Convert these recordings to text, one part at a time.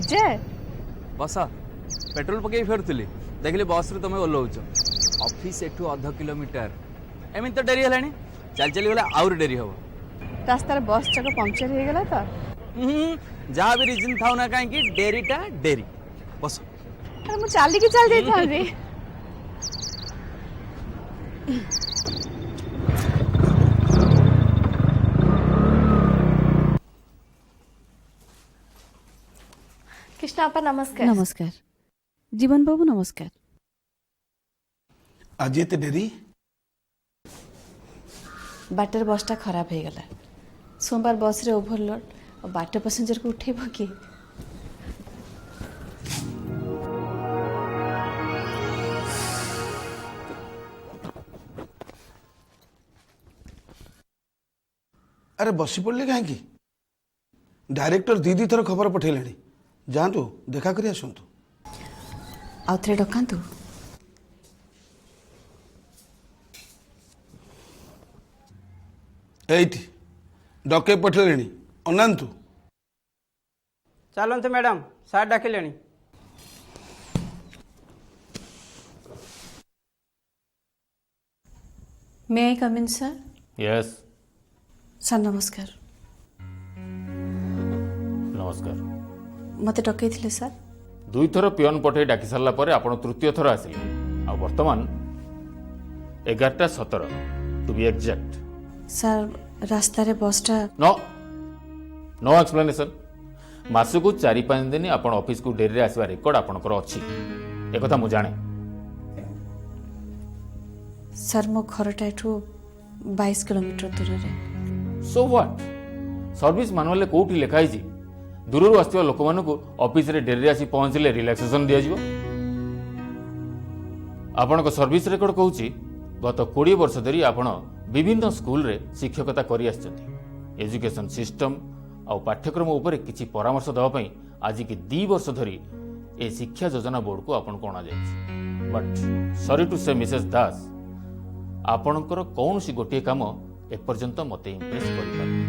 विजय बस पेट्रोल पकई फेरुली देखिए बस रे तुम ओह्लौच ऑफिस एठू 0.5 किलोमीटर एमती तो डेरी है चल चली गला आउर डेरी हम रास्तार बस चक पंक्चर हो गला तो जहाँ भी रिजन था ना कहीं डेरीटा डेरी बस अरे मु चलिकी चल जाई कृष्णा आपा नमस्कार। नमस्कार जीवन बाबू नमस्कार। आज ये डेरी बाटर बसटा खराब हो गला सोमवार बस रे ओवरलोड और बाट पैसेंजर को उठेब कि अरे बसी पड़े कहीं डायरेक्टर दीदी थर खबर पठेले जातु देखा कर आसतु आउ थे डकातु एठी डके पठेले अनातु चलते मैडम सार डाकिले मे आई कम इन सर। यस सर नमस्कार। नमस्कार मते डकई थिले सर। दुई थर पियन पठे डाकी सारा पर आपण तृतीय थर आसिले आ वर्तमान 11:17 टू बी एक्जेक्ट। सर रास्ता रे बसटा नो नो एक्सप्लेनेशन मासकु 4-5 दिन आपण ऑफिस को डेरी रे आसीबा रेकॉर्ड आपणकर अछि ए कथा मु जाने। सर मो घरटा एठू 22 किलोमीटर दूर रे। सो व्हाट सर्विस मानुअल कोठी लिखाई छी दूरରୁ आसଥିବା ଲୋକମାନଙ୍କୁ ଅଫିସରେ ଡେରିରେ ଆସି ପହଞ୍ଚିଲେ ରିଲାକ୍ସେସନ ଦିଆଯିବ। ଆପଣଙ୍କ ସର୍ଭିସ ରେକର୍ଡ କହୁଛି ଗତ 20 ବର୍ଷ ଧରି ଆପଣ ବିଭିନ୍ନ ସ୍କୁଲରେ ଶିକ୍ଷକତା କରି ଆସିଛନ୍ତି। ଏଜୁକେସନ ସିଷ୍ଟମ ଆଉ ପାଠ୍ୟକ୍ରମ ଉପରେ କିଛି ପରାମର୍ଶ ଦେବା ପାଇଁ ଆଜିକି 2 ବର୍ଷ ଧରି ଏ ଶିକ୍ଷା ଯୋଜନା ବୋର୍ଡକୁ ଆପଣଙ୍କୁ ଅଣାଯାଇଛି। ବଟ୍ ସରି ଟୁ ସେ ମିସେସ୍ ଦାସ ଆପଣଙ୍କର କୌଣସି ଗୋଟିଏ କାମ ଏପର୍ଯ୍ୟନ୍ତ ମୋତେ ଇମ୍ପ୍ରେସ କରିପାରିନି।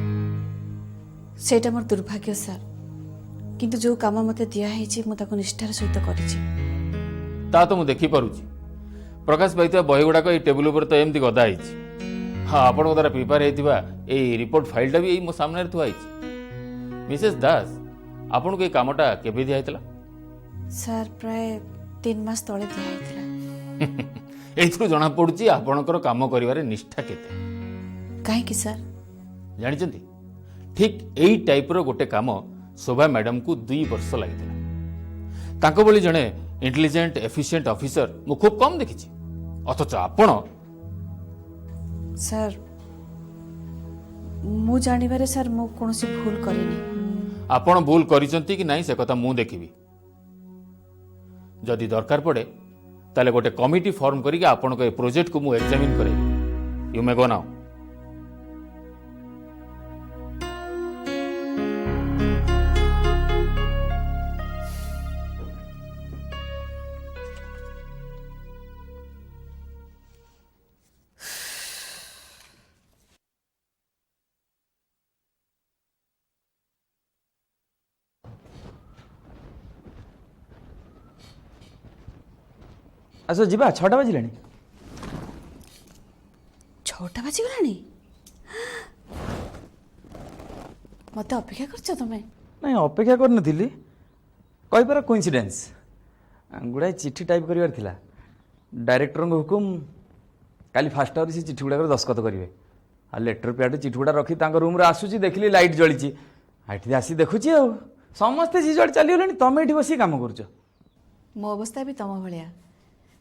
सेटा मोर दुर्भाग्य सर किंतु जो काम मते दिया है मु ताको निष्ठार सहित करिछि। ता तो मु देखि पारुछि प्रकाश पाइता बही गुड़ाक ये टेबुल उपर तो एमती गदा होइछि। हाँ आपण द्वारा प्रिपेयर होइतिबा ए रिपोर्ट फाइलटा भी मो सामने थुआ होइछि। मिसेस दास आपण को ए कामटा केबे दिया हैतला? सर प्राय 3 मास तळे दिया हैतला। एथु जणा पडुछि आपणकर काम करिवारे निष्ठा केते। काहे कि सर जानिचंती ठीक एई टाइप रो गोटे काम शोभा मैडम को 2 वर्ष लागितिला। तांको बोली जणे इंटेलिजेंट एफिशिएंट ऑफिसर मु खूब कम देखिछि अथच आपण सर मु जानिबारे सर मु कोनोसी भूल करिनी। आपण भूल करिसंती कि नाही से कथा मु देखिबी। जदि दरकार पड़े ताले गोटे कमिटी फॉर्म करिके आपण को ए प्रोजेक्ट को मु एग्जामिन करे। You may go now. आस जीवा 6टा बाजिलानी। 6टा बाजी गलानी मते अपेक्षा करछ तमे? नहीं अपेक्षा कर नथिली कहि पार कोइंसिडेंस गुड़ाए चिट्ठी टाइप करिवार थिला। डायरेक्टर हुकुम काली फास्ट आवर से चिट्ठी गुड़ा दस्खत करेंगे आ लेटर पैड चिट्ठी गुड़ा रखी रूम रे आसुची देखली लाइट जली आठी आसी देखुची आ समस्ते जी जुआड़े चलीगले तुम ये बस कम कर मो अवस्था भी तम भाया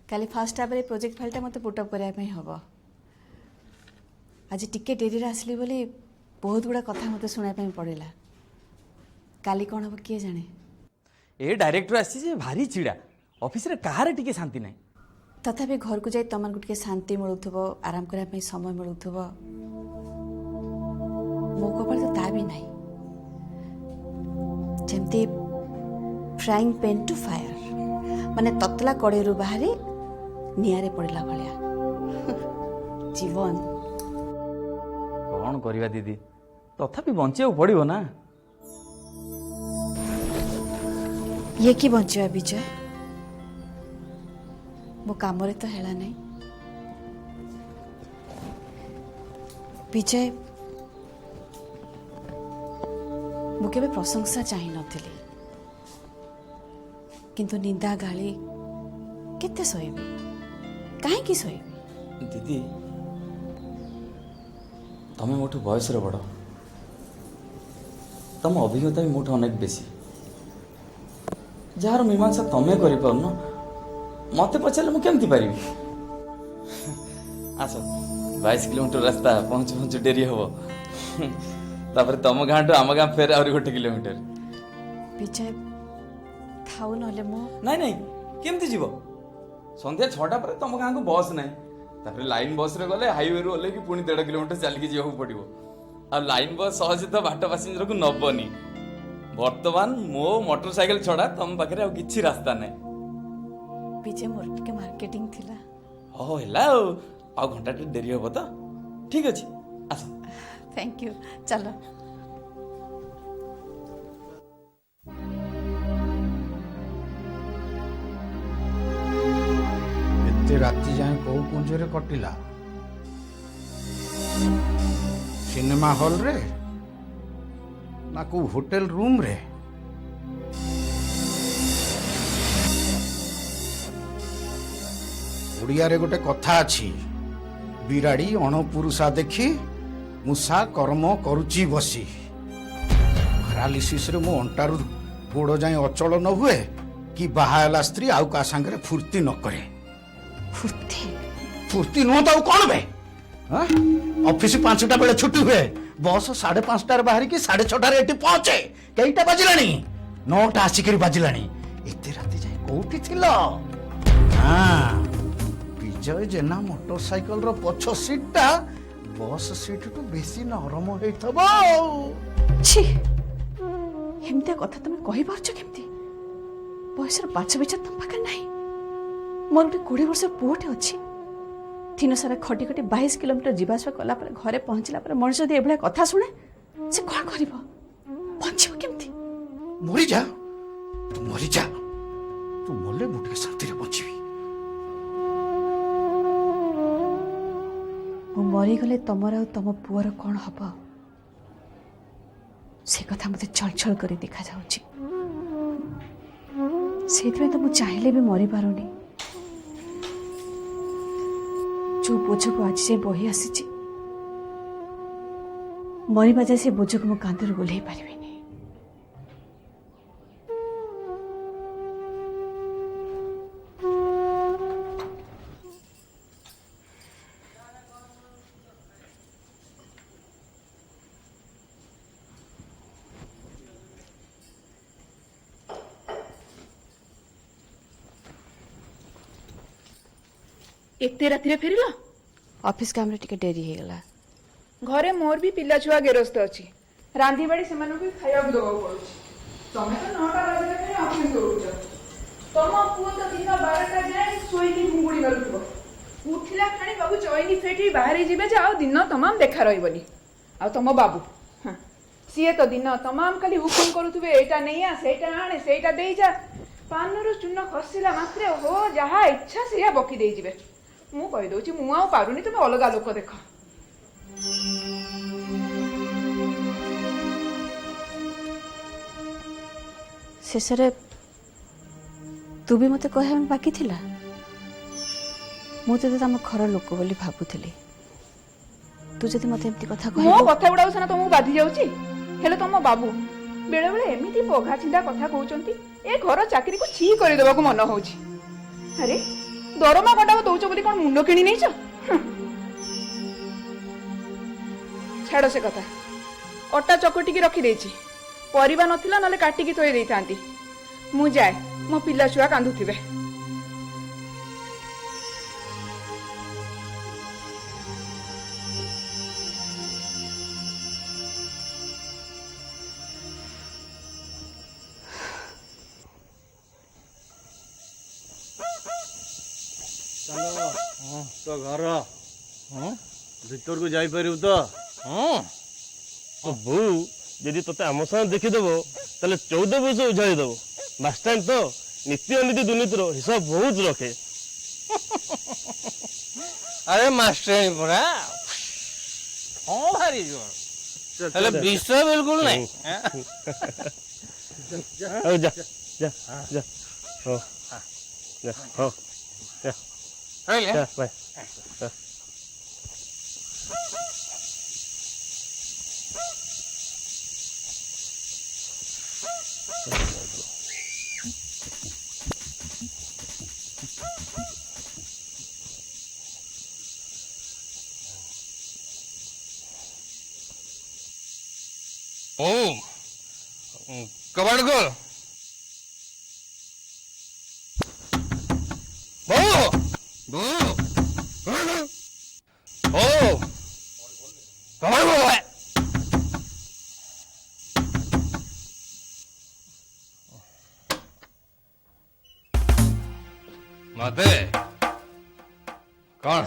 काली फास्ट आवर प्रोजेक्ट फाइलटा मत पुटअप करने हम आज टिके डेरी आसली बोली बहुत गुड़ा कथा मत शुणापी पड़ा काली कौन हम किए जाने। ए डायरेक्टर आसी भारी चिड़ा ऑफिस रे कहारे टिके शांति नहीं तथापि घर को जाई तमन को शांति मिलुथबो आराम करने समय मिलुथबो मो कपाल तो ता भी नहीं जेमती फ्राइंग पैन टू फायर माने ततला कड़े रु बाहरी नियारे पड़ला भलिया जीवन कौन करवा दीदी तथापि बंचिया पड़ो ना ये कि बंचिवा विजय मो कामरे तो हेला नहीं विजय मु केबे प्रशंसा चाहि नथिली किंतु निंदा गाली केते सहेबी काहे की सहेबी दीदी तमें मोठू बयस बड़ तम अभिज्ञता भी मोठू अनेक बेसी जार मीमांसा तमें कर मत पचारे मुझे पारि आस 22 किलोमीटर रास्ता पहुँचु पहुँचु डेरी हम तापर तम गाँ टू आम गाँ फेर आहरी 1 किलोमीटर विजय थाउ नले मो नाई नाई केमती जीव संध्या 6टा पर तम गाँ को बस ना तापर लाइन बस रे गले हाईवे रू ओल्हे कि पुणी 1.5 किलोमीटर चलिकी जावाक पड़ो आ लाइन बस सहज तो बाट पासेंजर को नबनी वर्तमान मो मोटरसाइकिल छड़ा तम पाखे आ किछि रास्ता ना विजय मोर टिके मार्केटिंग थिला हो ହେଲା ଆଉ ଘଣ୍ଟାଟେ ଡେରି ହବ ତ ଠିକ ଅଛି ଆସ थैंक यू चलो एते राति जाए कौ कुंजरे कटिला सिनेमा हॉल रे ना को होटल रूम रे ओडिया रे गोटे कथा अछि बिराड़ी अणपुरुषा देखी मूषा कर्म करुची बसी पैरालिसिस रे मो अंटारू गोड़ जाए अचल न हुए कि बाहाला स्त्री आउ का संगे फुर्ती न करे फुर्ती फुर्ती नुह तो कौन बे ऑफिस 5टा बेले छुट्टी हुए बस 5:30 बाहर की 6:30 एटी पहुंचे कईटा बाजिलानी 9टा आसिक बाजिलानी एते राति जाए कोठी थिलो हां विजय जेना मोटरसाइकिल रो पछ सीटटा बस सीट टू बेसी नरम होइथबो छी एमते कथा तुम कहि पारछ केमती बयसर पाछ बिचा तुम पाखे नाही मोर गोटे 20 वर्ष पुओटे अछि दिन सारा खटी खटी 22 किलोमीटर जीवासवा कला पर घरे पहुंचला पर मनुष्य यदि एभला कथा सुने से कोन करिवो बंचिबो केमती मरी जा तू मले मुटे शांति रे बचिबी मु मरी गले तमर आ तम पुअर कोन हबो से कथा मते छलछल करी देखा जाउची सेतमे तो मु चाहिले भी मरी पारुनी जो बोझ को आज से बही आसी मरवा जाए से बोझ को मो कांधर ओल्हे पारिबेनी एते राति फेरिल ऑफिस काम रे टिके डेरी हे गला घरे मोर भी पिला छुआ गेरस्त अछि रांधी बाड़ी सेमानु भी खाया दबा पड़ुछि तमे तो 9टा बजे के ऑफिस दउछ तम पुओ तो दिन 12टा जाय सोई की घुंगुड़ी मारुथबो उठिला खाणी बाबू चोइनी फेटी बाहर जिबे जे आ दिन तमाम देखा रहिबनी आ तम बाबू हां सिए तो दिन तमाम खाली हुकुम करूथबे एटा नहीं आ सेटा आणे सेटा देई जा पानरो चुन्न खसिला मात्रे हो जहा इच्छा सिया बकी देई जिबे मु कहि दउछि मु आ पारुनी तुमे अलगा लोक देख शेषरे तू भी मते कहे बाकी थिला मु तो तम घर लोक बोली भाबुथिली तू जदि मते एमती कथा मो कहि कथा उडाउ सना तुमु बाधी जाउछि हेले तुम बाबू बेले बेले एमिति पोघा चिंदा कथा कहउचंती ए घर चाकरी को छी करि देबा को मन होउछि अरे दरमा गंडा दउछ बोली कोन मुंडो किणी नैछ छाड़ से कथा अटा चकटी की रखी देछि परिबा नथिला नले काटी की थोई देइथांती मु जाय मो पिल्ला छुआ कांदुथिबे तो घर भीतर को जापर तो हाँ तो बो जदि तोते आम साथ देखीदेव ताले 14 वर्ष उझाड़ी देव ମାଷ୍ଟର ତ ନୀତି ଅନୀତି ଦୁର୍ନୀତିର ହିସାବ ବହୁତ ରଖେ। ଆରେ ମାଷ୍ଟର ପରା ହଁ ଭାରି ଜୋର ହେଲେ ବିଷ ବିଲକୁଲ ନାହିଁ। ହଉ ଯା ଯା ଯା ହଉ ଯା ହଉ ଯା ରହିଲେ ଯା ବାଏ। ଓ କବାଟ ଖୋଲ। ବୋଉ ବୋଉ ଓ କବାଟ ଖୋଲ ଭାଇ। ମତେ କଣ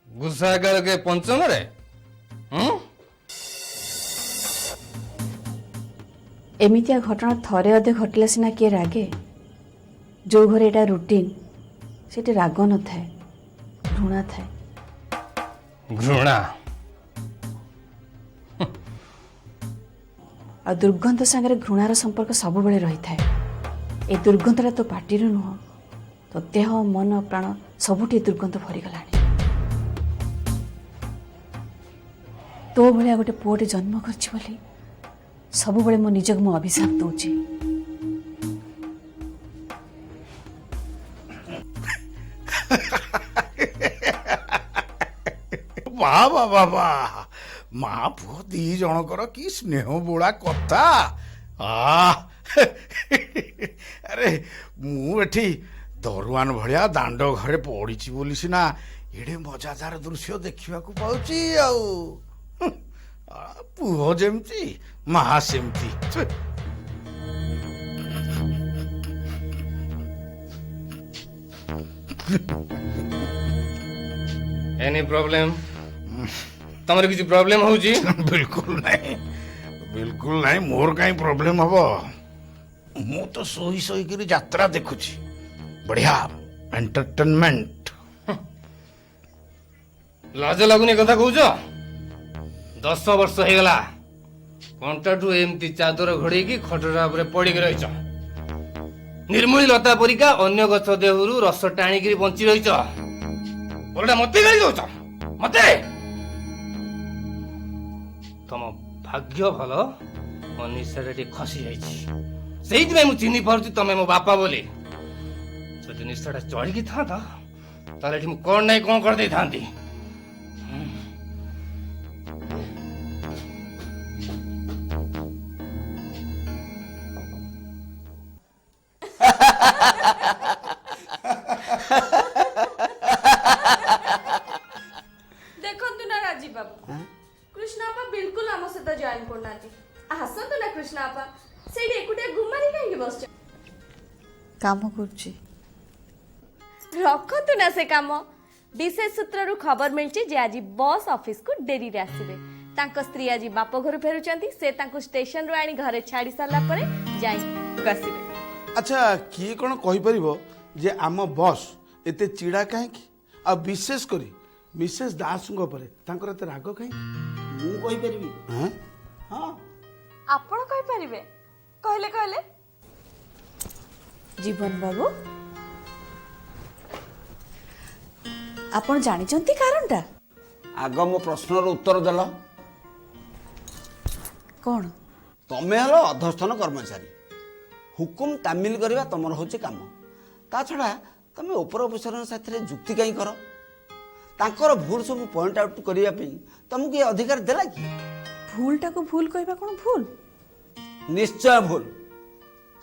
ଗୁସା କାଳ କେ ପଞ୍ଚମରେ ଏମିତିଆ ଘଟଣା ଥରେ ଅଧେ ଘଟିଲେ ସିନା କିଏ ରାଗେ। ଯେଉଁ ଘରେ ଏଇଟା ରୁଟିନ୍ ସେଠି ରାଗ ନଥାଏ, ଘୃଣା ଥାଏ। ଘୃଣା ଆଉ ଦୁର୍ଗନ୍ଧ ସାଙ୍ଗରେ ଘୃଣାର ସମ୍ପର୍କ ସବୁବେଳେ ରହିଥାଏ। ଏ ଦୁର୍ଗନ୍ଧଟା ତୋ ପାଟିରୁ ନୁହଁ, ତୋ ଦେହ ମନ ପ୍ରାଣ ସବୁଠି ଦୁର୍ଗନ୍ଧ ଭରିଗଲାଣି। ତୋ ଭଳିଆ ଗୋଟେ ପୁଅଟେ ଜନ୍ମ କରିଛି ବୋଲି ସବୁବେଳେ ମୋ ନିଜକୁ ମୁଁ ଅଭିଶାପ ଦଉଛି। ବାହା ବାବା ବା ମା ପୁଅ ଦି ଜଣଙ୍କର କି ସ୍ନେହ ବୋଳା କଥା। ଆରେ ମୁଁ ଏଠି ଦରୁଆନ ଭଳିଆ ଦାଣ୍ଡ ଘରେ ପଡ଼ିଛି ବୋଲି ସିନା ଏଡ଼େ ମଜାଦାର ଦୃଶ୍ୟ ଦେଖିବାକୁ ପାଉଛି। ଆଉ ପୁଅ ଯେମିତି ମା ସେମିତି। ଏନି ପ୍ରୋବ୍ଲେମ ତମର କିଛି ପ୍ରୋବ୍ଲେମ ହଉଛି? ବିଲକୁଲ ନାହିଁ, ବିଲକୁଲ ନାହିଁ। ମୋର କାହିଁ ପ୍ରୋବ୍ଲେମ ହବ? ମୁଁ ତ ଶୋଇ ଶୋଇକିରି ଯାତ୍ରା ଦେଖୁଛି। ବଢିଆ ଏଣ୍ଟରଟେନମେଣ୍ଟ। ଲାଜ ଲାଗୁନି କଥା କହୁଛ? 10 ବର୍ଷ ହେଇଗଲା କଣ୍ଟାଠୁ ଏମିତି ଚାଦର ଘୋଡେଇକି ଖଟରା ଉପରେ ପଡିକି ରହିଛ। ନିର୍ମୂଳୀ ଲତା ପରିକା ଅନ୍ୟ ଗଛ ଦେହରୁ ରସ ଟାଣିକିରି ବଞ୍ଚି ରହିଛ। ଓଲଟା ମତେ ଗାଳି ଦଉଛ? ମତେ? ତମ ଭାଗ୍ୟ ଭଲ ମୋ ନିଶାଟା ଟିକେ ଖସି ଯାଇଛି। ସେଇଥିପାଇଁ ମୁଁ ଚିହ୍ନି ପାରୁଛି ତମେ ମୋ ବାପା ବୋଲି। ଯଦି ନିଶାଟା ଚଢିକି ଥାନ୍ତା ତାହେଲେ ଏଠି ମୁଁ କଣ ନାହିଁ କଣ କରିଦେଇଥାନ୍ତି। ଦେଖନ୍ତୁ ନା ରାଜୀବ ବାବୁ, କୃଷ୍ଣ ଆପା ବିଲକୁଲ ଆମ ସହିତ ଜଏନ୍ କରୁନାହାନ୍ତି। ଆସନ୍ତୁ ନା କୃଷ୍ଣ ଆପା, ସେଇଠି ଏକୁଟିଆ ଗୁମାରି କାହିଁକି ବସିଛ? କାମ କରୁଛି। ରଖନ୍ତୁ ନା ସେ କାମ। ବିଶେଷ ସୂତ୍ରରୁ ଖବର ମିଳିଛି ଯେ ଆଜି ବସ୍ ଅଫିସକୁ ଡେରିରେ ଆସିବେ। ତାଙ୍କ ସ୍ତ୍ରୀ ଆଜି ବାପ ଘରୁ ଫେରୁଛନ୍ତି। ସେ ତାଙ୍କୁ ଷ୍ଟେସନରୁ ଆଣି ଘରେ ଛାଡ଼ି ସାରିଲା ପରେ ଯାଇ ଆସିବେ। ଆଚ୍ଛା, କିଏ କ'ଣ କହିପାରିବ ଯେ ଆମ ବସ୍ ଏତେ ଚିଡ଼ା କାହିଁକି? ଆଉ ବିଶେଷ କରି ମିସେସ୍ ଦାସଙ୍କ ଉପରେ ତାଙ୍କର ଏତେ ରାଗ କାହିଁକି? ମୁଁ କହିପାରିବି। ହଁ, ଆପଣ କହିପାରିବେ? କହିଲେ କହିଲେ। ଜୀବନ ବାବୁ, ଆପଣ ଜାଣିଛନ୍ତି କାରଣଟା? ଆଗ ମୋ ପ୍ରଶ୍ନର ଉତ୍ତର ଦେଲ। କ'ଣ? ତମେ ହେଲ ଅଧସ୍ଥନ କର୍ମଚାରୀ। ହୁକୁମ ତାମିଲ କରିବା ତମର ହେଉଛି କାମ। ତା ଛଡ଼ା ତମେ ଉପର ଅଫିସରଙ୍କ ସାଥିରେ ଯୁକ୍ତି କାହିଁ କର? ତାଙ୍କର ଭୁଲ ସବୁ ପଏଣ୍ଟ ଆଉଟ୍ କରିବା ପାଇଁ ତମକୁ ଏ ଅଧିକାର ଦେଲା କି? ଭୁଲଟାକୁ ଭୁଲ କହିବା କ'ଣ ଭୁଲ? ନିଶ୍ଚୟ ଭୁଲ।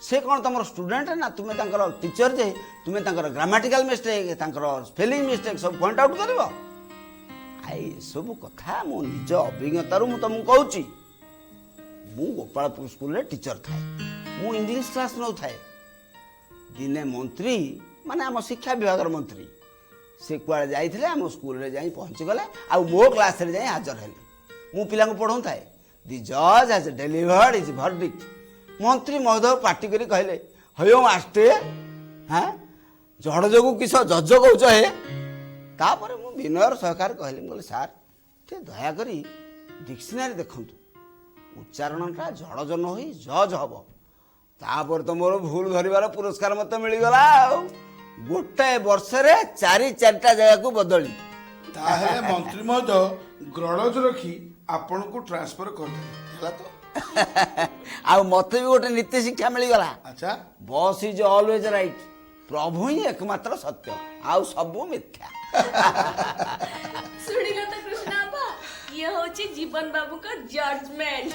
ସେ କ'ଣ ତମର ଷ୍ଟୁଡେଣ୍ଟ ନା ତୁମେ ତାଙ୍କର ଟିଚର ଯେ ତୁମେ ତାଙ୍କର ଗ୍ରାମାଟିକାଲ ମିଷ୍ଟେକ୍, ତାଙ୍କର ସ୍ପେଲିଂ ମିଷ୍ଟେକ୍ ସବୁ ପଏଣ୍ଟ ଆଉଟ୍ କରିବ? ଏସବୁ କଥା ମୋ ନିଜ ଅଭିଜ୍ଞତାରୁ ମୁଁ ତମକୁ କହୁଛି। ମୁଁ ଗୋପାଳପୁର ସ୍କୁଲରେ ଟିଚର ଥାଏ। ମୁଁ ଇଂଲିଶ କ୍ଲାସ୍ ନେଉଥାଏ। ଦିନେ ମନ୍ତ୍ରୀ ମାନେ ଆମ ଶିକ୍ଷା ବିଭାଗର ମନ୍ତ୍ରୀ ସେ କୁଆଡ଼େ ଯାଇଥିଲେ, ଆମ ସ୍କୁଲରେ ଯାଇ ପହଞ୍ଚିଗଲେ ଆଉ ମୋ କ୍ଲାସରେ ଯାଇ ହାଜର ହେଲେ। ମୁଁ ପିଲାଙ୍କୁ ପଢ଼ାଉଥାଏ। ଦି ଜଜ୍ ହାଜ୍ ଡେଲିଭର୍ଡ ହିଜ୍ ଭର୍ଡିକ୍ଟ। ମନ୍ତ୍ରୀ ମହୋଦୟ ପାଟି କରି କହିଲେ, ହዮ ମାଷ୍ଟେ ହଁ ଝଡ଼ ଯୋଗୁଁ କିସ ଜଜ କହୁଛ ହେ ତାପରେ ମୁଁ ବିନୟର ସହକାର କହିଲି ମୁଁ କହିଲି ସାର୍ ଟିକେ ଦୟାକରି ଡିକ୍ସନାରୀ ଦେଖନ୍ତୁ ଉଚ୍ଚାରଣଟା ଝଡ଼ ଜନ ହୋଇ ଜଜ ହବ। ତାପରେ ତ ମୋର ଭୁଲ ଧରିବାର ପୁରସ୍କାର ମୋତେ ମିଳିଗଲା ଆଉ ଗୋଟାଏ ବର୍ଷରେ 4ଟା ଜାଗାକୁ ବଦଳି। ତାହେଲେ ମନ୍ତ୍ରୀ ମହୋଦୟ ଗ୍ରଣଜ ରଖି ଆପଣଙ୍କୁ ଟ୍ରାନ୍ସଫର କରିଦେଲେ ହେଲା ତ? ଆଉ ମୋତେ ବି ଗୋଟେ ନୀତି ଶିକ୍ଷା ମିଳିଗଲା। ଆଚ୍ଛା ବସ୍ ଇଜ୍ ଅଲୱେଜ ରାଇଟ୍। ପ୍ରଭୁ ହିଁ ଏକମାତ୍ର ସତ୍ୟ ଆଉ ସବୁ ମିଥ୍ୟା। ଶୁଣିଲ ତ କୃଷ୍ଣ ବାପା, ଇଏ ହଉଛି ଜୀବନ ବାବୁଙ୍କ ଜଜମେଣ୍ଟ।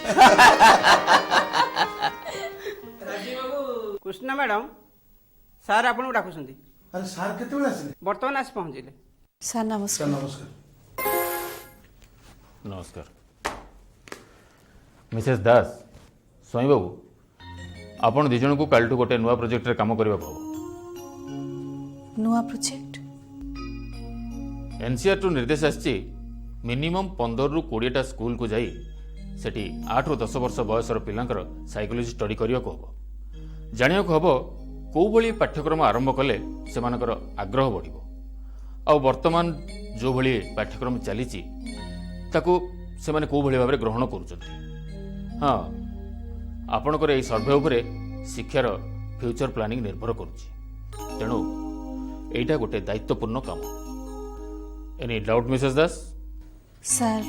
କୃଷ୍ଣ ମ୍ୟାଡ଼ାମ ସାର୍ ଆପଣଙ୍କୁ ଡାକୁଛନ୍ତି। ଆରେ ସାର୍ କେତେବେଳେ ଆସିଲେ? ବର୍ତ୍ତମାନ ଆସି ପହଞ୍ଚିଲେ। ସାର୍ ନମସ୍କାର। ନମସ୍କାର। ନମସ୍କାର ମିସେସ୍ ଦାସ, ସ୍ୱାଇଁ ବାବୁ, ଆପଣ ଦୁଇ ଜଣଙ୍କୁ କାଲିଠୁ ଗୋଟେ ନୂଆ ପ୍ରୋଜେକ୍ଟରେ କାମ କରିବାକୁ ହେବ। ନୂଆ ପ୍ରୋଜେକ୍ଟ? ଏନସିଆରଠୁ ନିର୍ଦ୍ଦେଶ ଆସିଛି ମିନିମମ୍ 15ରୁ 20ଟା ସ୍କୁଲକୁ ଯାଇ ସେଠି 8ରୁ 10 ବର୍ଷ ବୟସର ପିଲାଙ୍କର ସାଇକୋଲୋଜି ଷ୍ଟଡି କରିବାକୁ ହେବ। ଜାଣିବାକୁ ହେବ କେଉଁଭଳି ପାଠ୍ୟକ୍ରମ ଆରମ୍ଭ କଲେ ସେମାନଙ୍କର ଆଗ୍ରହ ବଢ଼ିବ ଆଉ ବର୍ତ୍ତମାନ ଯେଉଁଭଳି ପାଠ୍ୟକ୍ରମ ଚାଲିଛି ତାକୁ ସେମାନେ କେଉଁଭଳି ଭାବରେ ଗ୍ରହଣ କରୁଛନ୍ତି। ହଁ, ଆପଣଙ୍କର ଏହି ସର୍ଭେ ଉପରେ ଶିକ୍ଷାର ଫ୍ୟୁଚର ପ୍ଲାନିଂ ନିର୍ଭର କରୁଛି। ତେଣୁ ଏଇଟା ଗୋଟେ ଦାୟିତ୍ୱପୂର୍ଣ୍ଣ କାମ। Any doubt Mrs Das? Sir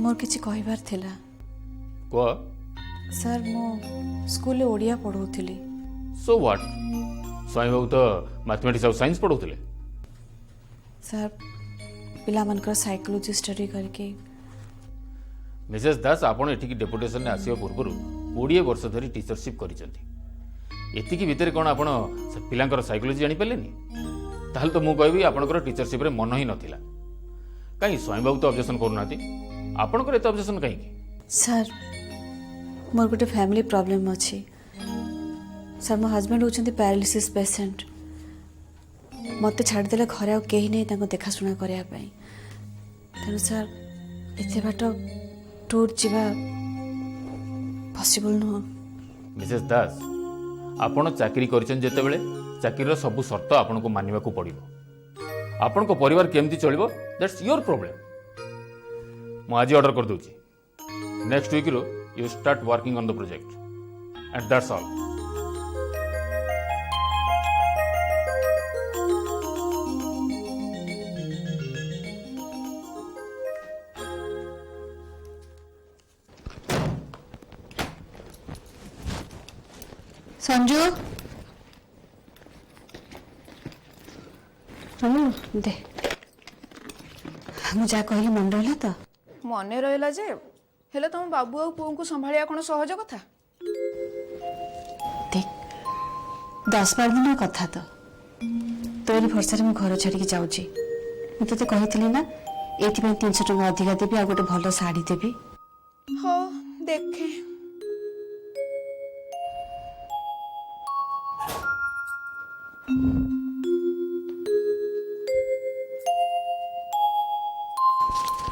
ମୋର କିଛି କହିବାର ଥିଲା। କୁହ। ସାର୍ ମୁଁ ସ୍କୁଲରେ ଓଡ଼ିଆ ପଢ଼ଉଥିଲି। So what? ସ୍ୱାଇଁ ବାବୁ ତ ମ୍ୟାଥମେଟିକ୍ସ ଆଉ ସାଇନ୍ସ ପଢ଼ଉଥିଲେ। ସାର୍ ପିଲାମାନଙ୍କର ସାଇକୋଲୋଜି ଷ୍ଟଡି କରିକି। ମିସେସ୍ ଦାସ, ଆପଣ ଏଠିକି ଡେପୁଟେସନରେ ଆସିବା ପୂର୍ବରୁ 20 ବର୍ଷ ଧରି ଟିଚରସିପ୍ କରିଛନ୍ତି। ଏତିକି ଭିତରେ କ'ଣ ଆପଣ ପିଲାଙ୍କର ସାଇକୋଲୋଜି ଜାଣିପାରିଲେନି? ତାହେଲେ ତ ମୁଁ କହିବି ଆପଣଙ୍କର ଟିଚରସିପ୍ରେ ମନ ହିଁ ନଥିଲା। କାହିଁ ସ୍ୱାଇଁ ବାବୁ ତ ଅବଜେକ୍ସନ୍ କରୁନାହାନ୍ତି, ଆପଣଙ୍କର ଏତେ ଅବଜେକ୍ସନ୍ କାହିଁକି? ସାର୍ ମୋର ଗୋଟେ ଫ୍ୟାମିଲି ପ୍ରୋବ୍ଲେମ୍ ଅଛି। ସାର୍ ମୋ ହଜବେଣ୍ଡ ହେଉଛନ୍ତି ପ୍ୟାରାଲିସିସ୍ ପେସେଣ୍ଟ। ମୋତେ ଛାଡ଼ିଦେଲେ ଘରେ ଆଉ କେହି ନେଇ ତାଙ୍କୁ ଦେଖାଶୁଣା କରିବା ପାଇଁ। ତେଣୁ ସାର୍ ଏତେ ବାଟ ଟୁର୍ ଯିବା ପସିବଲ୍ ନୁହଁ। ମିସେସ୍ ଦାସ, ଆପଣ ଚାକିରି କରିଛନ୍ତି ଯେତେବେଳେ ଚାକିରିର ସବୁ ସର୍ତ୍ତ ଆପଣଙ୍କୁ ମାନିବାକୁ ପଡ଼ିବ। ଆପଣଙ୍କ ପରିବାର କେମିତି ଚଳିବ ଦ୍ୟାଟ୍ସ ୟୋର୍ ପ୍ରୋବ୍ଲେମ୍। ମୁଁ ଆଜି ଅର୍ଡ଼ର କରିଦେଉଛି, ନେକ୍ସଟ ୱିକ୍ରୁ you start working on the project and that's all. Sanju ଦେ, ମୁଁ ଯାହା କହିଲି ମନେ ରହିଲା ତ? ମନେ ରହିଲା ଯେ, ହେଲେ ତମ ବାବୁ ଆଉ ପୁଅଙ୍କୁ ସମ୍ଭାଳିବା କ'ଣ ସହଜ କଥା? ଦେଖ 10-12 ଦିନ କଥା ତ, ତୋରି ଭରସାରେ ମୁଁ ଘର ଛାଡ଼ିକି ଯାଉଛି। ମୁଁ ତୋତେ କହିଥିଲି ନା ଏଇଥିପାଇଁ 300 ଟଙ୍କା ଅଧିକା ଦେବି ଆଉ ଗୋଟେ ଭଲ ଶାଢ଼ୀ ଦେବି। ହଉ ଦେଖେ।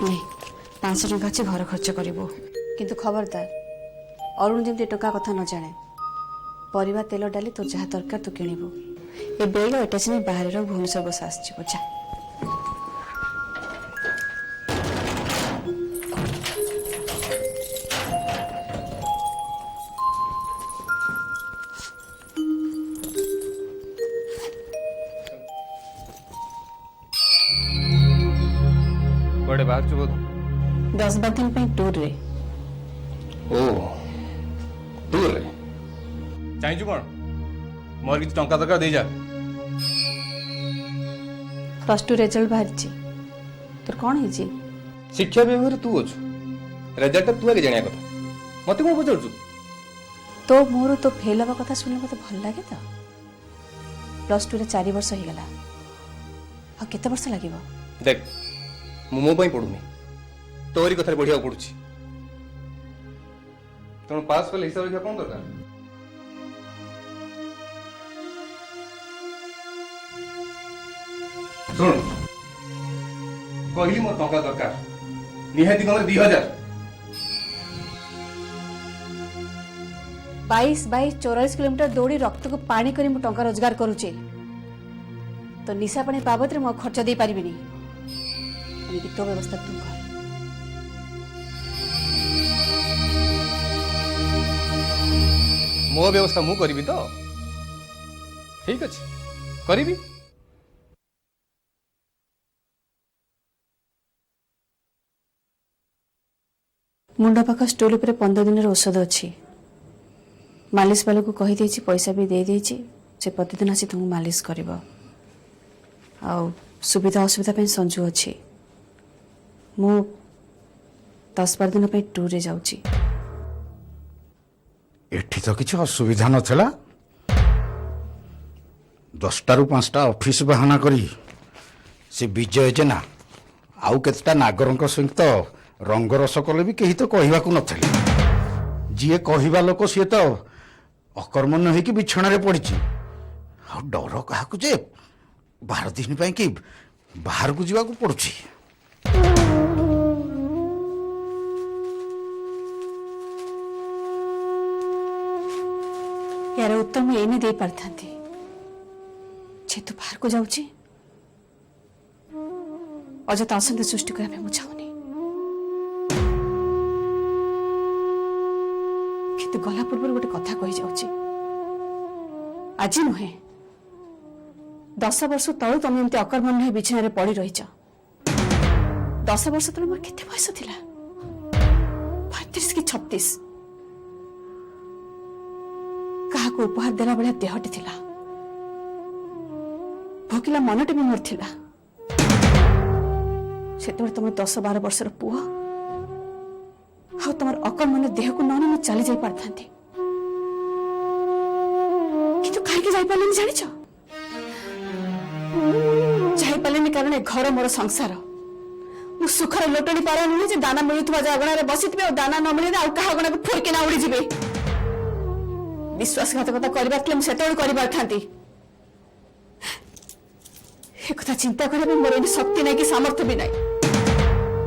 ନେ 500 ଟଙ୍କା ଅଛି, ଘର ଖର୍ଚ୍ଚ କରିବୁ। କିନ୍ତୁ ଖବରଦାର ଅରୁଣ ଯେମିତି ଟଙ୍କା କଥା ନ ଜାଣେ। ପରିବା, ତେଲ, ଡାଲି ତୋ ଯାହା ଦରକାର ତୁ କିଣିବୁ। ଏ ବେଗ ଏଟା ସିନା ବାହାରେ ଭୁବନେଶ୍ୱର ବସ ଆସିଯିବ। ଯା। କୁଆଡ଼େ ବାହାରୁଛୁ ବୋଧେ? 10-12 ଦିନ ପାଇଁ ଟୁର୍ରେ। ଓ ଟୁର୍ରେ ଚାହିଁଛୁ କ'ଣ? ମୋର କିଛି ଟଙ୍କା ଦରକାର, ଦେଇଯା। +2 ରେଜଲ୍ଟ ବାହାରିଛି। ତୋର କ'ଣ ହେଇଛି? ଶିକ୍ଷା ବିଭାଗରେ ତୁ ଅଛୁ, ରେଜଲ୍ଟଟା ତୁ ଆଗେ ଜାଣିବା କଥା। ମତେ କ'ଣ ପଚାରୁଛୁ? ତୋ ମୁହଁରୁ ତୋ ଫେଲ୍ ହେବା କଥା ଶୁଣିଲେ ମୋତେ ଭଲ ଲାଗେ ତ। +2ରେ 4 ବର୍ଷ ହେଇଗଲା, ଆଉ କେତେ ବର୍ଷ ଲାଗିବ? ଦେଖ, ମୁଁ ମୋ ପାଇଁ ପଢୁନି, ତୋରି କଥାରେ ପଢିବାକୁ ପଡୁଛି। ତେଣୁ ପାସ୍ କଲେ ହିସାବ ଲେଖିବା କ'ଣ ଦରକାର? ଶୁଣ, କହିଲି ମୋର ଟଙ୍କା ଦରକାର, ନିହାତି କମରେ 2000। 22-44 किलोमीटर दौड़ी रक्त को पानी करी मु टंका रोजगार करुचे तो निशा पानी बाबद मो खर्च दे पारिबिनी एनिक तो व्यवस्था तू कर। मो व्यवस्था मु करी तो ठीक अच्छे करी। मुंड पाख स्टूल पर 15 दिन औषध अच्छी मालिश वाला को कही देछि पैसा भी दे देछि से प्रतिदिन आसी तुमको मालिश करिवो आ सुविधा असुविधा पे संजू अच्छी मु 10-12 दिन पे टूर रे जाउची। एठी तो किसी असुविधा नथला 10टा ରୁ 5ଟା ऑफिस बहाना करी से विजय जेना आउ केतटा नागरंक सहित रंगरस कले भी कहीं तो कहवाक नथिले जी कहवा लोक सी तो अकर्मण्य होइकी बिछणारे पड़ी आ डर क्या जे 12 दिन ପାଇଁ कि बाहर को जीवा को पड़ुची। यार उत्तर मैं एने दे पारथां जे तू बाहर को जाउची अजता असंत सृष्टि करा मैं चाहूनी किंतु गला पूर्व गोटे कथा कही जाउची आज नुहे 10 वर्ष तलू तुम एमती अकर्मण्य बिछाण पड़ी रही 10 वर्ष तले मोर केते बयस थिला 35 कि 36 कहा को उपहार देला बळिया देहटे थिला भोकिला मनटे भी मोर थिला सेतबे तुम 10-12 वर्षर पुआ हाँ तुम अकर्मण्य देह को नने मैं चली जाई पारथांती किंतु काहे जाई पारलेनी जानिछ जाई पारलेनी कारण घर मोर संसार मु सुखर लोटणी पारा नुहे जे दाना मिलुथबा जागणा रे बसितबे और दाना न मिले आउ कहा गणा को फुरके ना उड़ी जिबे विश्वासघातकता करबा के सेतबे करि पारथांती एक कथा चिंता करबे मोर एनी शक्ति नै कि सामर्थ्य भी नै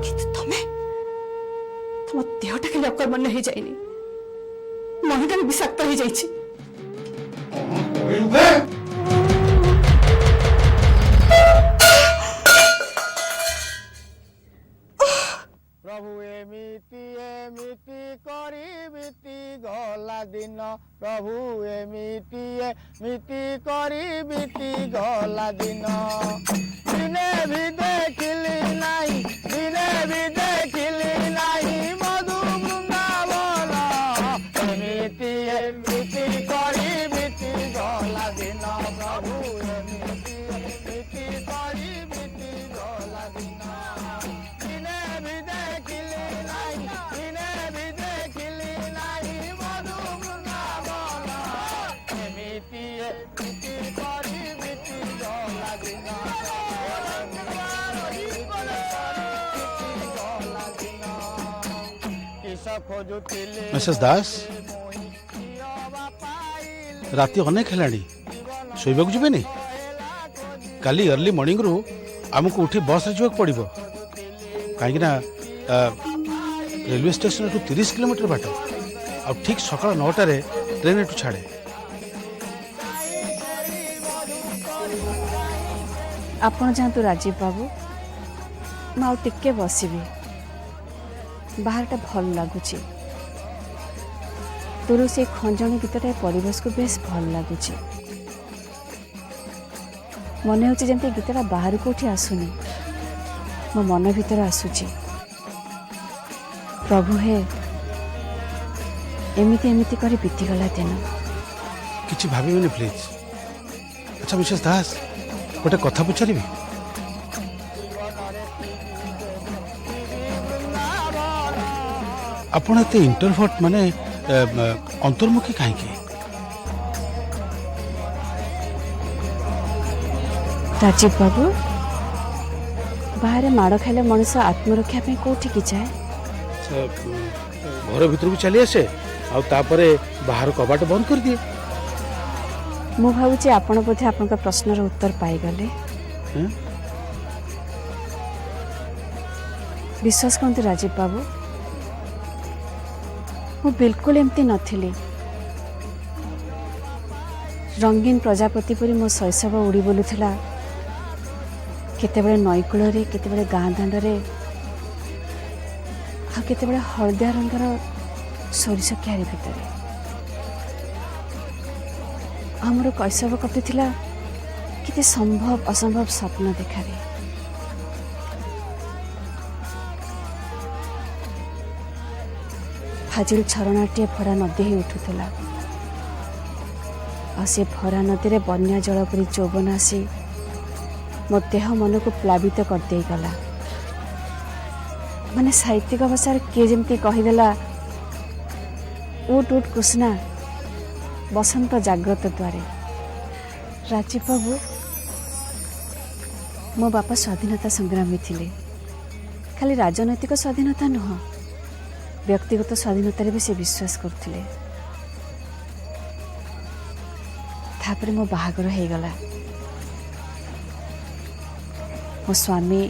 किंतु तमे तुम देहटा खाली अकर्मण्य हो जाइनी मनटा भी विषाक्त हो जाइछि। प्रभु एमिति एमिति करी बीती गला दिन प्रभु एमिति एमिति करी बीती गला दिन दिने भी देखिली नहीं दिने भी देखिली नहीं मधु वृंदावन एमिति एमिति करी बीती गला दिन प्रभु एमिति एमिति करी बीती गला दिन दिने भी देखिली नहीं दिने भी देखिली नहीं मधु वृंदावन एमिति एमिति करी बीती गला दिन मिसेस दास राति अनेक हेलाणी शोइबाकु जिबेनी काली अर्ली मॉर्निंग रु आमको उठी बस रे जोक पड़िबो काहेकि ना रेलवे स्टेशन टू 30 किलोमीटर बाट आ ठीक सकाळ 9टा रे ट्रेन एटू छाड़े। आपण जातु राजीव बाबू मैं आउ टिके बसबी बाहरटा भल लगुच तोर से खंजणी गीतटा परिवेश को बेस भल लगुच मन हो जमी गीतटा बाहर कौटी आसुनी मो मन भीतर आसुची प्रभु हे एमिति एमिति करी बीतीगला दिन किछि भाबिबेनी प्लीज। अच्छा मिसेस दास गोटे कथा पचारिबी आपण एते इंटरफोर्ट माने अंतर्मुखी काहे राजीव बाबू बाहर माड़ खाइले मनुष्य आत्मरक्षा पे कोठी की जाए घर भीतर को चली आसे आ तापरे बाहर कबाट बंद कर दिए। मु भावुची आपण बोधे आपन का प्रश्नर उत्तर पाई गले विश्वास करते राजीव बाबू मु बिल्कुल एमती नथिली रंगीन प्रजापति परी मो शैशव उड़ी बुलुला केतेबेले नईकूल केतेबेले गाँ दाण्डे आ केतेबेले हलदिया रंगर सोरिष क्यारी भितर आमर कैशव कटुला केते संभव असंभव स्वप्न देखारे फाजिल झरणाटे भरा नदी ही उठुला आ से भरा नदी रे बन्या जल परी चौबन आसी मो देह मन को प्लावित करदे गला माने साहित्यिक भाषा किए जमती कहीदेला उठ उठ कृष्णा बसंत जाग्रत द्वारे। राजीव बाबू मो बापा स्वाधीनता संग्रामी थिले खाली राजनैतिक स्वाधीनता नुह व्यक्तिगत स्वाधीनता भी से विश्वास करथिले। तापर मो बाहागर हो गला मो स्वामी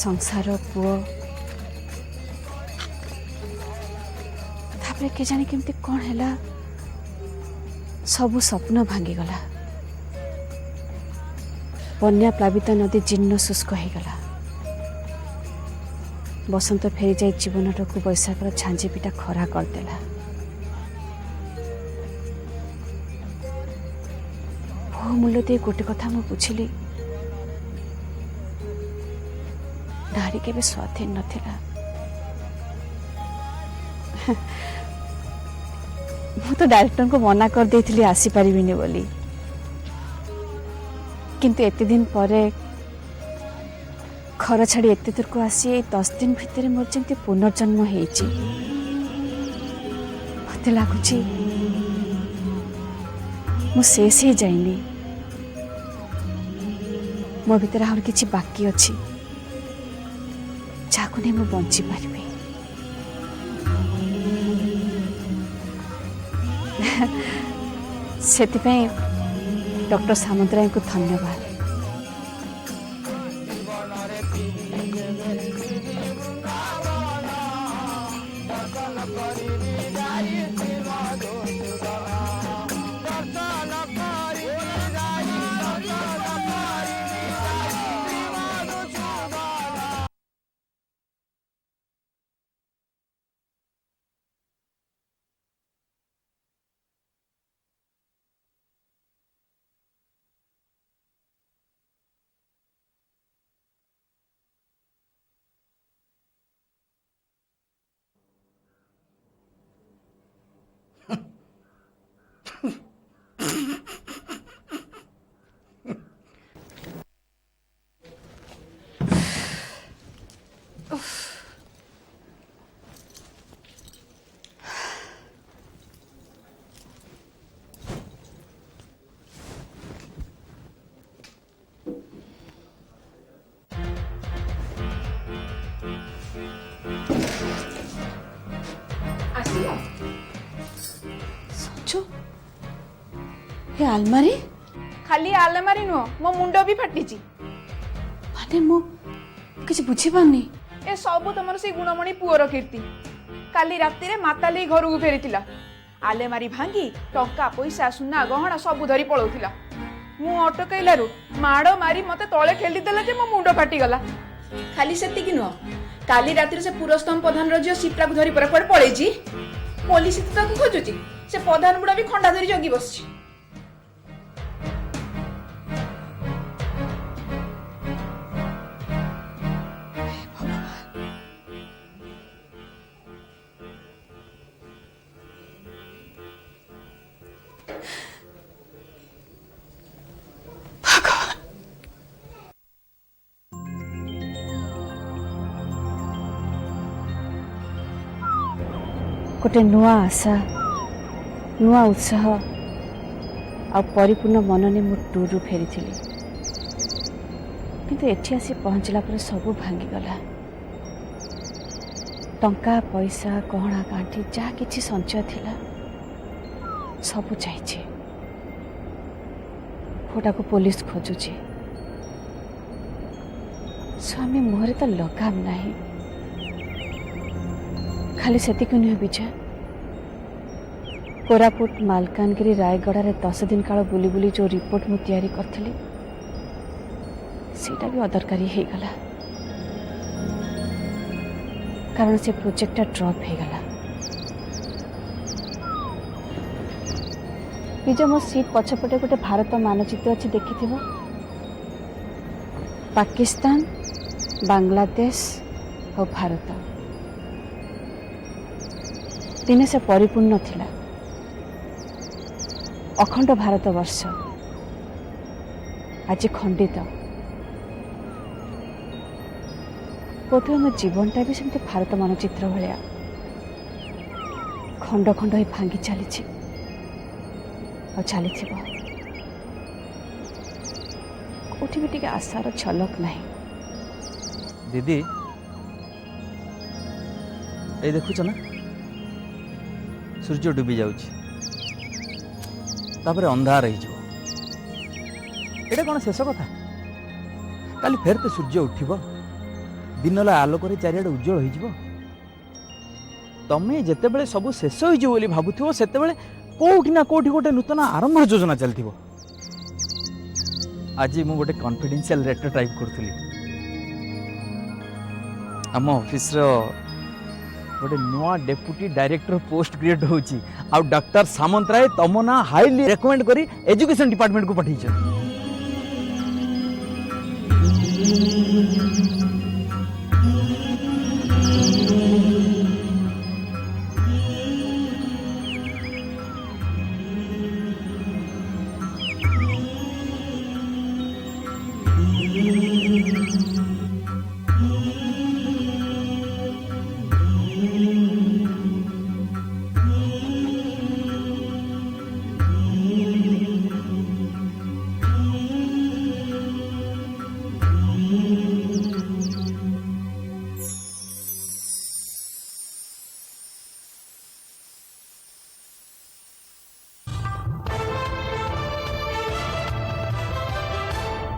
संसार पुओ तापर के जाने केमती कौन हैला सबु स्वप्न भांगीगला बन्या प्लावित नदी जीर्ण शुष्क हो गला बसंत फेरी जाए जीवनटा को बैशाखर झांझी पिटा खरा करदेला बहुमूल्य दे गोटे कथा मु बुझिली नारी केबे स्वाधीन नथिला मु तो डायरेक्टर को मना कर देथिली आसी परिबिनी बोली किंतु एते दिन परे घर छाड़ी एते दूर को आसी 10 दिन भितर मोर जंती पुनर्जन्म हेची मते लागुची मु शेष ही जाइनी मो भीतर आहुर किछि बाकी अछि जाको ने मु बंची पारिबे सेतिपई डॉक्टर सामुद्राय को धन्यवाद। ये आलमारी खाली आलमारी नुह मो मुंड भी फाटी माने मो किछ बुझी पानी ए सब तुमर से गुणमणि पुअर कीर्ति काली राति रे माताली घर को फेरीतिला आलमारी भांगी टंका पैसा सुना गहना सब धरी पळौतिला मु अटकैलारु माड़ मारी मते तळे ठेली देला जे मो मुंड फाटी गला खाली सेति कि नुह काली राति से पुरस्तम प्रधान रजियो सिपरा को धरी पर पड़ पळेजी पुलिस ताको खोजुची से प्रधान बुढ़ा भी खंडा धरी जगी बसची गोटे नुआ आशा नुआ उत्साह आ परिपूर्ण मन ने मु टूर फेरी थी किंतु एठी आसी पहुँचला पर सब भांगीगला टंका पैसा गहना गांठी जहाँ किछि संचय थिला सब जाइए फोटा को पुलिस खोजुची स्वामी मुहरे तो लगाम नहीं खाली सेतिक नुहे विजय कोरापुट मालकानगिरी रायगढ़ 10 दिन काल बुली बुली जो रिपोर्ट मु तैयारी करथली सेटा भी अदरकारी हे गला कारण से प्रोजेक्ट ड्रॉप हे गला। जो मो सीट पछपटे गोटे भारत मानचित्र अच्छी देखि पाकिस्तान बांग्लादेश और भारत दिने से परिपूर्ण थिला अखंड भारत वर्ष आज खंडित बोधे मो जीवनटा भी सेमती भारत मानचित्र भाया खंड खंड ही भांगी चली चली कोठी भी टिके आशार झलक नहीं। दीदी ये देखुच ना सूर्य डूबी जाउछि तापर अंधार हो एटा कौन शेष कथा काली फेर तो सूर्य उठिब दिन आलोक चारिआडे उज्जवल हो तमें जिते बड़े सब शेष हो भावुथ से कोठी ना कोठी गोटे नूतन आरंभ योजना चलती आज मु गोटे कॉन्फिडेंशियल लेटर टाइप करूली आम ऑफिस गोटे नुआ डेप्यूटी डायरेक्टर पोस्ट क्रिएट होची आ डॉक्टर सामंतराय तम ना हाईली रेकमेंड करी एजुकेशन डिपार्टमेंट को पठेछ।